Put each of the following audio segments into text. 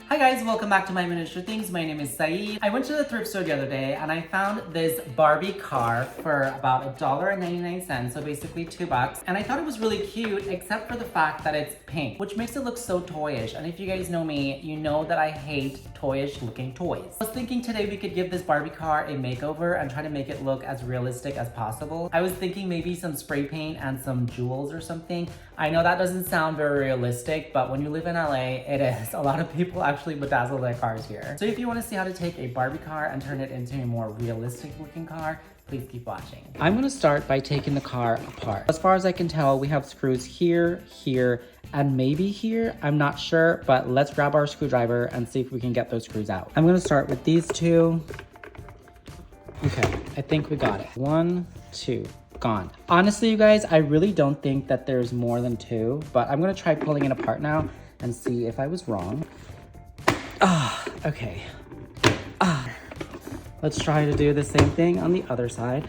Hi guys, welcome back to my miniature things. My name is Saeed. I went to the thrift store the other day and I found this Barbie car for about $1.99, so basically $2. And I thought it was really cute, except for the fact that it's pink, which makes it look so toyish. And if you guys know me, you know that I hate toyish looking toys. I was thinking today we could give this Barbie car a makeover and try to make it look as realistic as possible. I was thinking maybe some spray paint and some jewels or something. I know that doesn't sound very realistic, but when you live in LA, it is. A lot of people actually bedazzle their cars here. So if you want to see how to take a Barbie car and turn it into a more realistic looking car, please keep watching. I'm gonna start by taking the car apart. As far as I can tell, we have screws here, here, and maybe here. I'm not sure, but let's grab our screwdriver and see if we can get those screws out. I'm gonna start with these two. Okay, I think we got it. 1, 2. Gone. Honestly, you guys, I really don't think that there's more than 2, but I'm gonna try pulling it apart now and see if I was wrong. Okay. Let's try to do the same thing on the other side.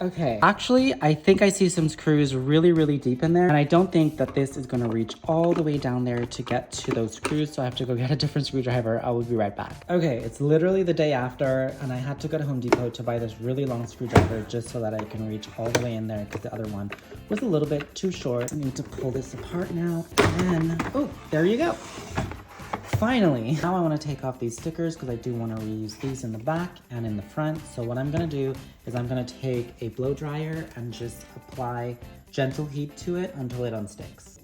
Okay. Actually, I think I see some screws really deep in there, and I don't think that this is gonna reach all the way down there to get to those screws, so I have to go get a different screwdriver. I will be right back. Okay, it's literally the day after, and I had to go to Home Depot to buy this really long screwdriver just so that I can reach all the way in there, because the other one was a little bit too short. I need to pull this apart now, and then, oh, there you go. Finally, now I want to take off these stickers because I do want to reuse these in the back and in the front. So what I'm going to do is I'm going to take a blow dryer and just apply gentle heat to it until it unsticks.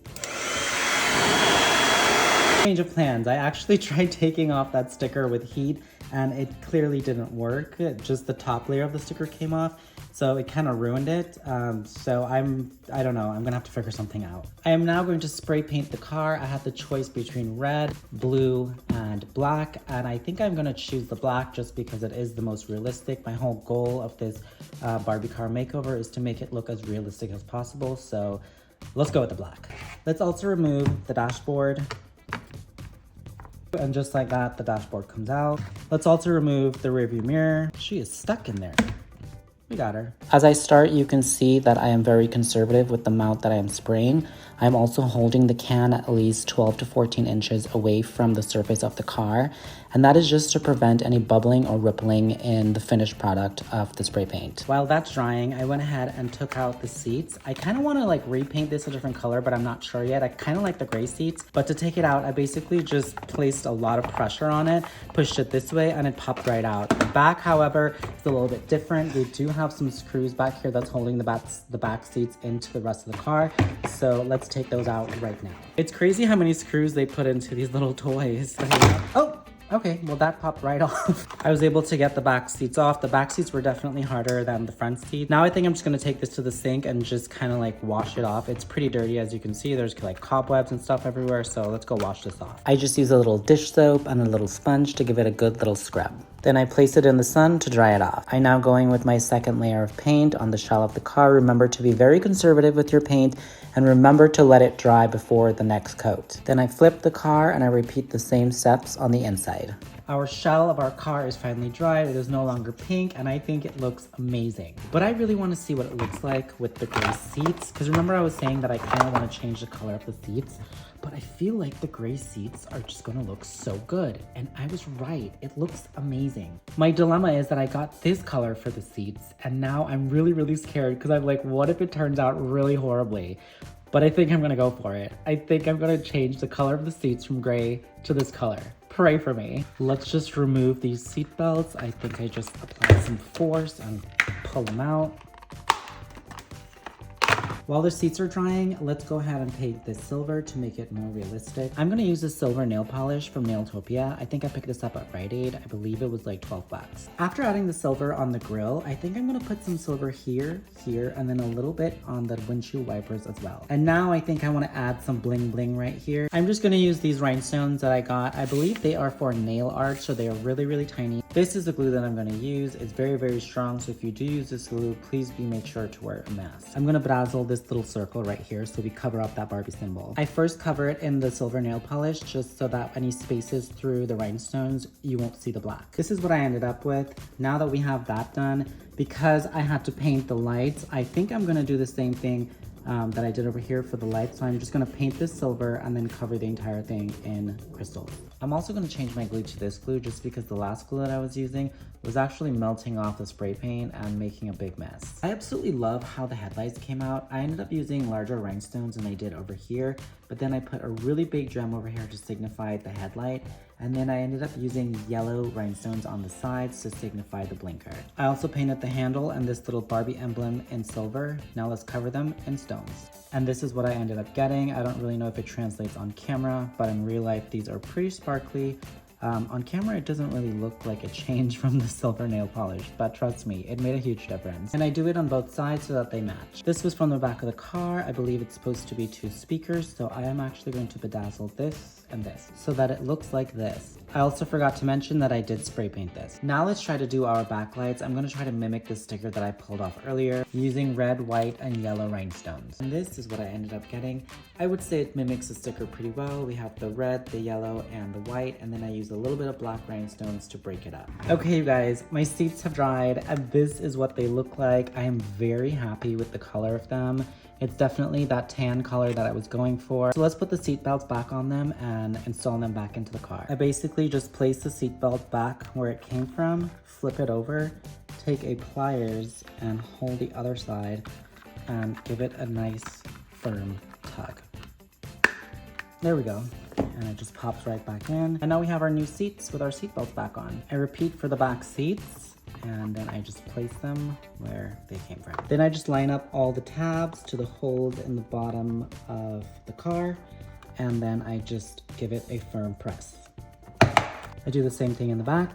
Change of plans. I actually tried taking off that sticker with heat and it clearly didn't work. Just the top layer of the sticker came off, so it kind of ruined it. So I don't know, I'm gonna have to figure something out. I am now going to spray paint the car. I have the choice between red, blue, and black, and I think I'm gonna choose the black just because it is the most realistic. My whole goal of this Barbie car makeover is to make it look as realistic as possible, so let's go with the black. Let's also remove the dashboard. And just like that, the dashboard comes out. Let's also remove the rearview mirror. She is stuck in there. We got her. As I start, you can see that I am very conservative with the amount that I am spraying. I'm also holding the can at least 12 to 14 inches away from the surface of the car. And that is just to prevent any bubbling or rippling in the finished product of the spray paint. While that's drying, I went ahead and took out the seats. I kind of want to like repaint this a different color, but I'm not sure yet. I kind of like the gray seats, but to take it out, I basically just placed a lot of pressure on it, pushed it this way, and it popped right out. The back, however, is a little bit different. We do have some screws back here that's holding the back seats into the rest of the car. So let's take those out right now. It's crazy how many screws they put into these little toys. Oh! Okay, well that popped right off. I was able to get the back seats off. The back seats were definitely harder than the front seat. Now I think I'm just gonna take this to the sink and just kind of like wash it off. It's pretty dirty, as you can see. There's like cobwebs and stuff everywhere, so let's go wash this off. I just use a little dish soap and a little sponge to give it a good little scrub. Then I place it in the sun to dry it off. I'm now going with my second layer of paint on the shell of the car. Remember to be very conservative with your paint and remember to let it dry before the next coat. Then I flip the car and I repeat the same steps on the inside. Our shell of our car is finally dried. It is no longer pink and I think it looks amazing. But I really want to see what it looks like with the gray seats, because remember I was saying that I kind of want to change the color of the seats, but I feel like the gray seats are just gonna look so good. And I was right, it looks amazing. My dilemma is that I got this color for the seats and now I'm really scared because I'm like, what if it turns out really horribly? But I think I'm gonna go for it. I think I'm gonna change the color of the seats from gray to this color. Pray for me. Let's just remove these seat belts. I think I just apply some force and pull them out. While the seats are drying, let's go ahead and paint this silver to make it more realistic. I'm gonna use this silver nail polish from Nailtopia. I think I picked this up at Rite Aid. I believe it was like 12 bucks. After adding the silver on the grill, I think I'm gonna put some silver here, and then a little bit on the windshield wipers as well. And now I think I wanna add some bling bling right here. I'm just gonna use these rhinestones that I got. I believe they are for nail art, so they are really tiny. This is the glue that I'm gonna use. It's very strong, so if you do use this glue, please make sure to wear a mask. I'm gonna bedazzle this little circle right here so we cover up that Barbie symbol. I first cover it in the silver nail polish just so that any spaces through the rhinestones, you won't see the black. This is what I ended up with. Now that we have that done, because I had to paint the lights, I think I'm gonna do the same thing that I did over here for the lights. So I'm just gonna paint this silver and then cover the entire thing in crystals. I'm also gonna change my glue to this glue just because the last glue that I was using was actually melting off the spray paint and making a big mess. I absolutely love how the headlights came out. I ended up using larger rhinestones than I did over here, but then I put a really big gem over here to signify the headlight, and then I ended up using yellow rhinestones on the sides to signify the blinker. I also painted the handle and this little Barbie emblem in silver. Now let's cover them in stones. And this is what I ended up getting. I don't really know if it translates on camera, but in real life, these are pretty sparkly. On camera, it doesn't really look like a change from the silver nail polish, but trust me, it made a huge difference. And I do it on both sides so that they match. This was from the back of the car. I believe it's supposed to be 2 speakers, so I am actually going to bedazzle this and this so that it looks like this. I also forgot to mention that I did spray paint this. Now let's try to do our backlights. I'm gonna try to mimic the sticker that I pulled off earlier using red, white, and yellow rhinestones. And this is what I ended up getting. I would say it mimics the sticker pretty well. We have the red, the yellow, and the white, and then I use a little bit of black rhinestones to break it up. Okay, you guys, my seats have dried, and this is what they look like. I am very happy with the color of them. It's definitely that tan color that I was going for. So let's put the seat belts back on them and install them back into the car. I basically just place the seat belt back where it came from, flip it over, take a pliers and hold the other side and give it a nice firm tug. There we go. And it just pops right back in. And now we have our new seats with our seat belts back on. I repeat for the back seats, and then I just place them where they came from. Then I just line up all the tabs to the holes in the bottom of the car, and then I just give it a firm press. I do the same thing in the back,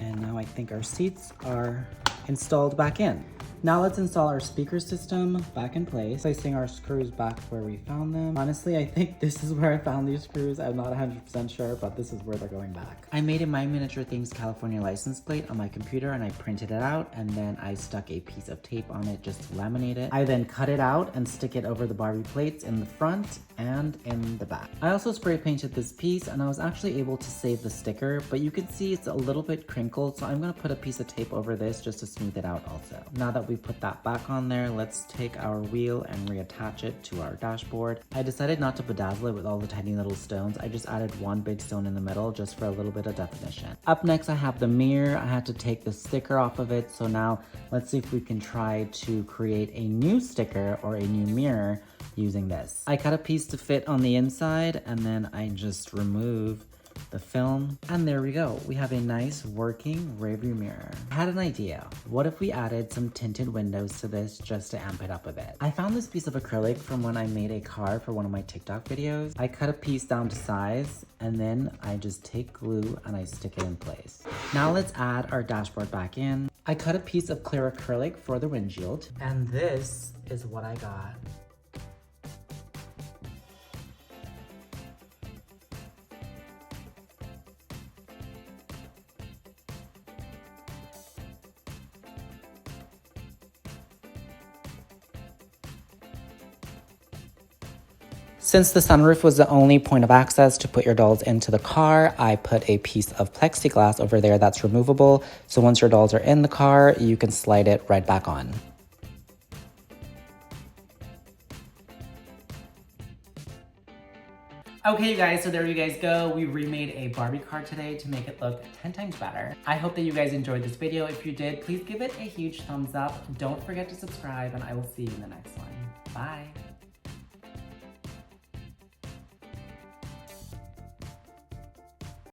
and now I think our seats are installed back in. Now let's install our speaker system back in place, placing our screws back where we found them. Honestly, I think this is where I found these screws. I'm not 100% sure, but this is where they're going back. I made a My Miniature Things California license plate on my computer and I printed it out, and then I stuck a piece of tape on it just to laminate it. I then cut it out and stick it over the Barbie plates in the front and in the back. I also spray painted this piece and I was actually able to save the sticker, but you can see it's a little bit crinkled, so I'm gonna put a piece of tape over this just to smooth it out also. Now that we put that back on there, let's take our wheel and reattach it to our dashboard. I decided not to bedazzle it with all the tiny little stones. I just added one big stone in the middle just for a little bit of definition. Up next, I have the mirror. I had to take the sticker off of it, so now let's see if we can try to create a new sticker or a new mirror using this. I cut a piece to fit on the inside, and then I just remove the film, and there we go. We have a nice working rearview mirror. I had an idea. What if we added some tinted windows to this just to amp it up a bit? I found this piece of acrylic from when I made a car for one of my TikTok videos. I cut a piece down to size, and then I just take glue and I stick it in place. Now let's add our dashboard back in. I cut a piece of clear acrylic for the windshield, and this is what I got. Since the sunroof was the only point of access to put your dolls into the car, I put a piece of plexiglass over there that's removable. So once your dolls are in the car, you can slide it right back on. Okay, you guys, so there you guys go. We remade a Barbie car today to make it look 10 times better. I hope that you guys enjoyed this video. If you did, please give it a huge thumbs up. Don't forget to subscribe, and I will see you in the next one. Bye.